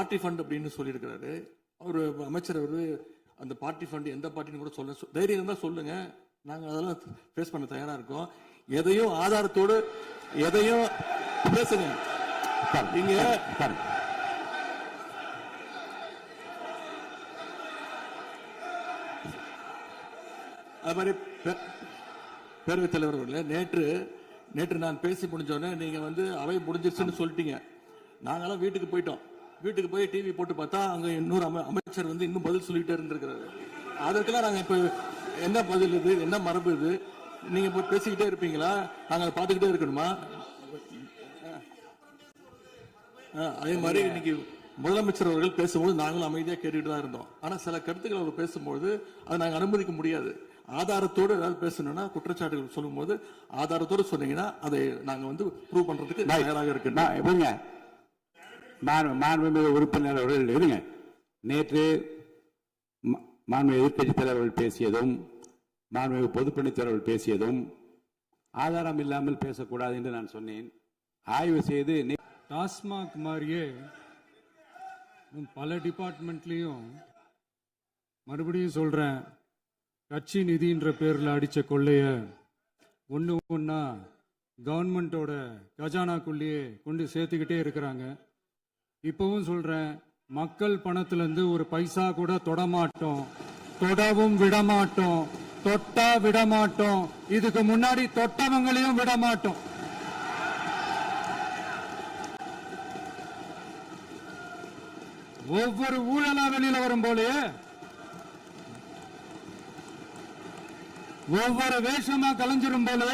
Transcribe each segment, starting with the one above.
Party fund அப்படின்னு சொல்லியிருக்கிறாரு. அவர் அமைச்சர் அந்த பார்ட்டி ஃபண்ட் எந்த பார்ட்டின்னு கூட சொல்ல தைரியம் இருந்தால் சொல்லுங்க, நாங்கள் அதெல்லாம் ஃபேஸ் பண்ண தயாரா இருக்கோம். எதையும் ஆதாரத்தோடு எதையும் பேசுங்க. நீங்க அது மாதிரி பேரவைத் தலைவர் அவர்களே, நேற்று நான் பேசி முடிஞ்சோடனே நீங்க அவை முடிஞ்சிருச்சுன்னு சொல்லிட்டீங்க. நாங்களாம் வீட்டுக்கு போயிட்டோம். வீட்டுக்கு போய் டிவி போட்டு பார்த்தா அங்க இன்னொரு அமைச்சர் இன்னும் பதில் சொல்லிட்டே இருந்திருக்கிறாரு. அதற்கெல்லாம் நாங்க இப்ப என்ன பதில் இது, என்ன மரபு இது? நீங்க போய் பேசிக்கிட்டே இருப்பீங்களா? நாங்க அதை பார்த்துக்கிட்டே இருக்கணுமா? அதே மாதிரி இன்னைக்கு முதலமைச்சர் அவர்கள் பேசும்போது நாங்களும் அமைதியாக கேட்டுட்டு தான் இருந்தோம். ஆனா சில கருத்துக்கள் அவர் பேசும்போது அதை நாங்கள் அனுமதிக்க முடியாது. ஆதாரத்தோடு ஏதாவது பேசணும்னா, குற்றச்சாட்டுகள் சொல்லும் போது ஆதாரத்தோடு சொன்னீங்கன்னா அதை நாங்க ப்ரூவ் பண்றதுக்கு தயாராக இருக்கு. மாண்புமிகு உறுப்பினர் அவர்கள் இருங்க. நேற்று மாண்புமிகு எதிர்க்கட்சி தலைவர்கள் பேசியதும் மாண்புமிகு பொதுப்பணித் தலைவர்கள் பேசியதும் ஆதாரம் இல்லாமல் பேசக்கூடாது என்று நான் சொன்னேன். ஆய்வு செய்து டாஸ்மாக் மாதிரியே பல டிபார்ட்மெண்ட்லயும் மறுபடியும் சொல்றேன், கட்சி நிதின்ற பேர்ல அடிச்ச கொள்ளைய ஒன்னா கவர்மெண்டோட கஜானாக்குள்ளேயே கொண்டு சேர்த்துக்கிட்டே இருக்கிறாங்க. இப்பவும் சொல்றேன், மக்கள் பணத்துல இருந்து ஒரு பைசா கூட தொடமாட்டோம், தொடவும் விடமாட்டோம், தொட்டா விடமாட்டோம், இதுக்கு முன்னாடி தொட்டவங்களையும் விடமாட்டோம். ஒவ்வொரு ஊழலா வெளியில வரும் போலே, ஒவ்வொரு வேஷமா கலைஞ்சிரும் போல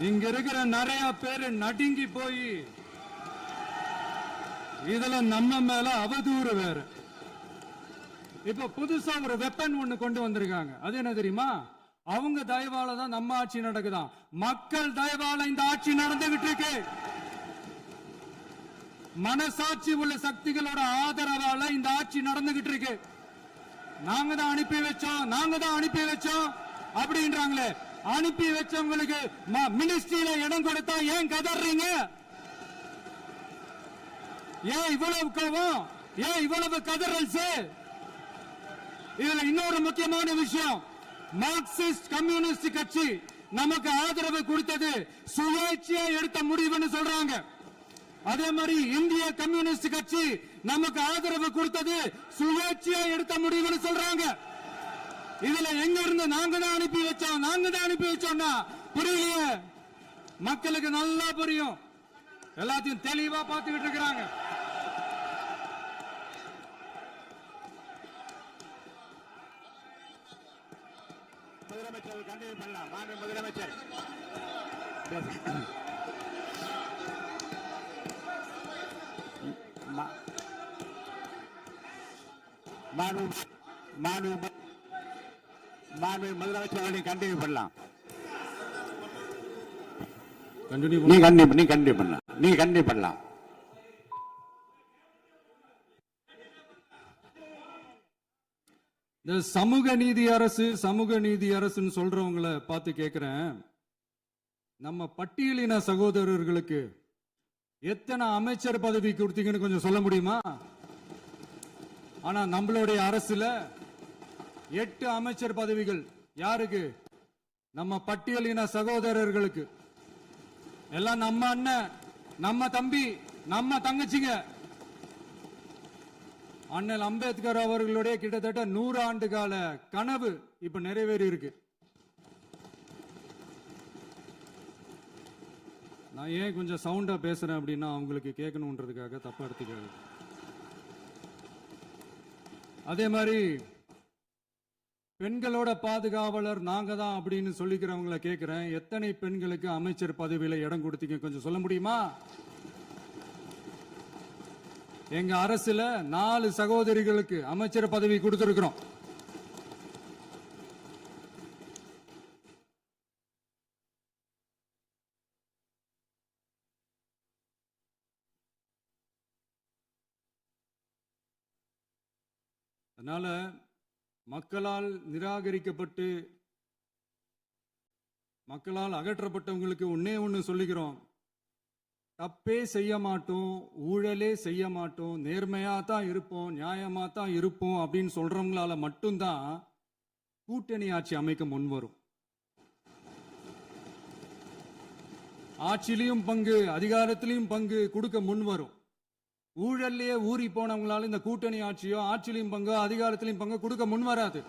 இங்க இருக்கிற நிறைய பேரு நடுங்கி போய் இதுல நம்ம மேல அவதூறு வேற. இப்ப புதுசா ஒரு வெப்பன் ஒண்ணு கொண்டு வந்திருக்காங்க. அது என்ன தெரியுமா? அவங்க தயவால தான் நம்ம ஆட்சி நடக்குதாம். மக்கள் தயவால இந்த ஆட்சி நடந்துகிட்டு இருக்கு. மனசாட்சி உள்ள சக்திகளோட ஆதரவால இந்த ஆட்சி நடந்துகிட்டு இருக்கு. நாங்க தான் அனுப்பி வச்சோம் அப்படின்றாங்களே. அனுப்பி வச்சவங்களுக்கு மினிஸ்ட்ரியில இடம் கொடுத்தா ஏன் கதறீங்க? ஏன் இவ்வளவு கோவம்? ஏன் இவ்வளவு கதறல்ஸ்? இதுல இன்னொரு முக்கியமான விஷயம், மார்க்சிஸ்ட் கம்யூனிஸ்ட் கட்சி நமக்கு ஆதரவு கொடுத்தது சுயேட்சையா எடுத்த முடிவுன்னு சொல்றாங்க. அதே மாதிரி இந்திய கம்யூனிஸ்ட் கட்சி நமக்கு ஆதரவு கொடுத்தது சுயேட்சையா எடுத்த முடிவுன்னு சொல்றாங்க. இதுல எங்க இருந்து நாங்க தான் அனுப்பி வச்சோம்னா புரியலையே. மக்களுக்கு நல்லா புரியும், எல்லாத்தையும் தெளிவா பார்த்துக்கிட்டு இருக்கிறாங்க. முதலமைச்சர் கண்டிப்பாக பண்ணலாம். மாண்பு முதலமைச்சர் முதலமைச்சர் அவர்களை கண்டினியூ பண்ணலாம். நீ கண்டினியூ பண்ணலாம். இந்த சமூக நீதி அரசுன்னு சொல்றவங்களை பார்த்து கேட்கிறேன், நம்ம பட்டியலின சகோதரர்களுக்கு எத்தனை அமைச்சர் பதவி கொடுத்தீங்கன்னு கொஞ்சம் சொல்ல முடியுமா? ஆனா நம்மளுடைய அரசுல 8 அமைச்சர் பதவிகள் யாருக்கு? நம்ம பட்டியலின சகோதரர்களுக்கு. எல்லாம் நம்ம அண்ணன், நம்ம தம்பி, நம்ம தங்கச்சிங்க. அண்ணல் அம்பேத்கர் அவர்களுடைய கிட்டத்தட்ட 100 ஆண்டு கால கனவு இப்ப நிறைவேறி இருக்கு. நான் ஏன் கொஞ்சம் சவுண்டா பேசுறேன் அப்படின்னா அவங்களுக்கு கேட்கணுன்றதுக்காக தப்பா எடுத்துக்காது. அதே மாதிரி பெண்களோட பாதுகாவலர் நாங்க தான் அப்படின்னு சொல்லிக்கிறவங்களை கேட்கிறேன், எத்தனை பெண்களுக்கு அமைச்சர் பதவியில இடம் கொடுத்தீங்க கொஞ்சம் சொல்ல முடியுமா? எங்க அரசுல 4 சகோதரிகளுக்கு அமைச்சர் பதவி கொடுத்திருக்கிறோம். அதனால மக்களால் நிராகரிக்கப்பட்டு மக்களால் அகற்றப்பட்டவங்களுக்கு ஒன்னே ஒன்று சொல்லிக்கிறோம், தப்பே செய்ய மாட்டோம், ஊழலே செய்ய மாட்டோம், நேர்மையா தான் இருப்போம், நியாயமா தான் இருப்போம் அப்படின்னு சொல்றவங்களால மட்டும்தான் கூட்டணி ஆட்சி அமைக்க முன்வரும். ஆட்சியிலையும் பங்கு, அதிகாரத்திலையும் பங்கு கொடுக்க முன்வரும். ஊழல்லையே ஊறி போனவங்களால இந்த கூட்டணி ஆட்சியோ, ஆட்சியிலையும் பங்கு, அதிகாரத்திலையும் பங்கு கொடுக்க முன்வராது.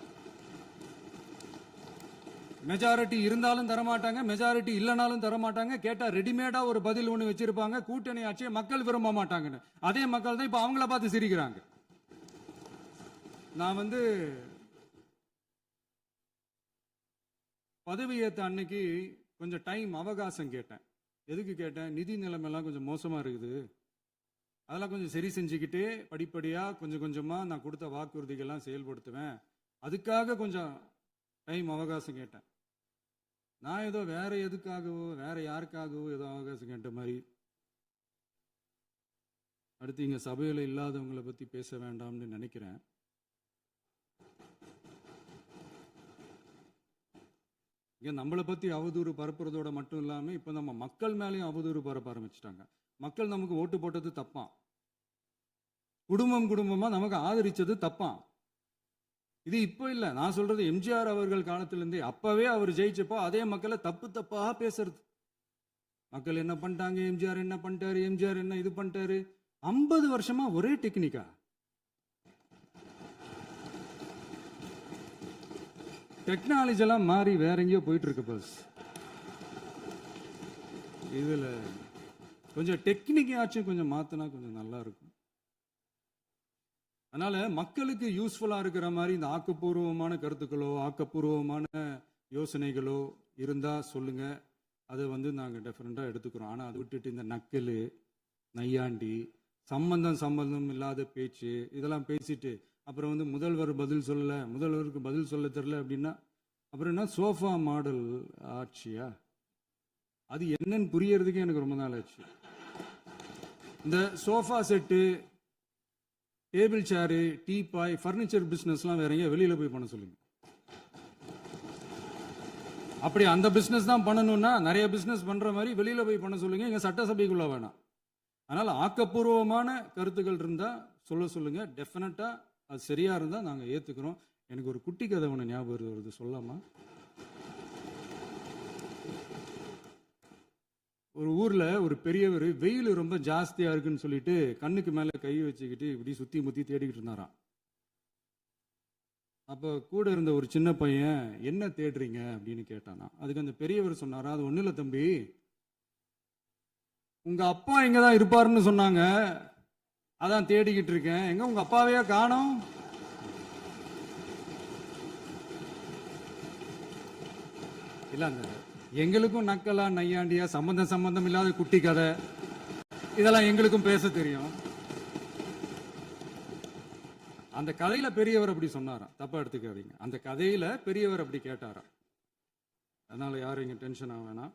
மெஜாரிட்டி இருந்தாலும் தரமாட்டாங்க, மெஜாரிட்டி இல்லைனாலும் தரமாட்டாங்க. கேட்டா ரெடிமேடா ஒரு பதில் ஒண்ணு வச்சிருப்பாங்க, கூட்டணி ஆட்சியை மக்கள் விரும்ப மாட்டாங்கன்னு. அதே மக்கள் தான் இப்ப அவங்கள பார்த்து சிரிக்கிறாங்க. நான் பதவியேற்ற அன்னைக்கு கொஞ்சம் டைம் அவகாசம் கேட்டேன். எதுக்கு கேட்டேன்? நிதி நிலைமைலாம் கொஞ்சம் மோசமா இருக்குது, அதெல்லாம் கொஞ்சம் சரி செஞ்சுக்கிட்டு படிப்படியா கொஞ்சம் கொஞ்சமா நான் கொடுத்த வாக்குறுதிகள்லாம் செயல்படுத்துவேன், அதுக்காக கொஞ்சம் டைம் அவகாசம் கேட்டேன். நான் ஏதோ வேற எதுக்காகவோ வேற யாருக்காகவோ ஏதோ அவகாசம் கேட்ட மாதிரி. அடுத்து இங்க சபையில இல்லாதவங்களை பத்தி பேச வேண்டாம்னு நினைக்கிறேன். இங்க நம்மளை பத்தி அவதூறு பரப்புறதோட மட்டும் இல்லாம இப்ப நம்ம மக்கள் மேலேயும் அவதூறு பரப்ப ஆரம்பிச்சிட்டாங்க. மக்கள் நமக்கு ஓட்டு போட்டது தப்பான், குடும்பம் குடும்பமா நமக்கு ஆதரிச்சது தப்பான். இது இப்ப இல்ல, நான் சொல்றது எம்ஜிஆர் அவர்கள் காலத்திலிருந்தே. அப்பவே அவர் ஜெயிச்சப்போ அதே மக்களை தப்பு தப்பா பேசுறது. மக்கள் என்ன பண்ணிட்டாங்க, எம்ஜிஆர் என்ன பண்ணிட்டாரு, எம்ஜிஆர் என்ன இது பண்ணிட்டாரு. 50 வருஷமா ஒரே டெக்னிக்கா. டெக்னாலஜி எல்லாம் மாறி வேற எங்கேயோ போயிட்டு இருக்கு பஸ். இதுல கொஞ்சம் டெக்னிக்காச்சும் கொஞ்சம் மாத்தினா கொஞ்சம் நல்லா இருக்கும். அதனால மக்களுக்கு யூஸ்ஃபுல்லா இருக்கிற மாதிரி இந்த ஆக்கப்பூர்வமான கருத்துக்களோ ஆக்கப்பூர்வமான யோசனைகளோ இருந்தா சொல்லுங்க, அதை நாங்க டெஃபரெண்டா எடுத்துக்கிறோம். ஆனா அதை விட்டுட்டு இந்த நக்கலு, நையாண்டி, சம்பந்தம் இல்லாத பேச்சு இதெல்லாம் பேசிட்டு அப்புறம் முதல்வர் பதில் சொல்லல, முதல்வருக்கு பதில் சொல்ல தெரியல அப்படின்னா அப்புறம் என்ன சோஃபா மாடல் ஆட்சியா? அது என்னன்னு புரியறதுக்கே எனக்கு ரொம்ப நாள் ஆச்சு. இந்த sofa set, table chair, teapoy, furniture பிசினஸ்லாம் வேற எங்க வெளியில போய் பண்ண சொல்லுங்க. அப்படி அந்த பிசினஸ் தான் பண்ணணும்னா நிறைய பிசினஸ் பண்ற மாதிரி வெளியில போய் பண்ண சொல்லுங்க, இங்க சட்டசபைக்குள்ள வேணாம். அதனால ஆக்கப்பூர்வமான கருத்துக்கள் இருந்தா சொல்லுங்க, டெஃபினட்டா அது சரியா இருந்தா நாங்க ஏத்துக்கிறோம். எனக்கு ஒரு குட்டி கதை ஒன்று ஞாபகம் வருது, சொல்லாமா? ஒரு ஊர்ல ஒரு பெரியவர் வெயில் ரொம்ப ஜாஸ்தியா இருக்குன்னு சொல்லிட்டு கண்ணுக்கு மேல கை வச்சுக்கிட்டு இப்படி சுத்தி முத்தி தேடிக்கிட்டு இருந்தாராம். அப்ப கூட இருந்த ஒரு சின்ன பையன் என்ன தேடுறீங்க அப்படின்னு கேட்டானா. அதுக்கு அந்த பெரியவர் சொன்னாரா, அது ஒண்ணு இல்ல தம்பி, உங்க அப்பா இங்கதான் இருப்பாருன்னு சொன்னாங்க, அதான் தேடிக்கிட்டு இருக்கேன், எங்க உங்க அப்பாவையா காணோம்? இல்ல அந்த எங்களுக்கும் நக்கலா நையாண்டியா சம்பந்தம் இல்லாத குட்டி கதை இதெல்லாம் எங்களுக்கும் பேச தெரியும். அந்த கதையில பெரியவர் அப்படி சொன்னாராம், தப்பா எடுத்துக்காதீங்க. அந்த கதையில பெரியவர் அப்படி கேட்டாராம். அதனால யாரும் இங்க டென்ஷன் ஆக வேணாம்.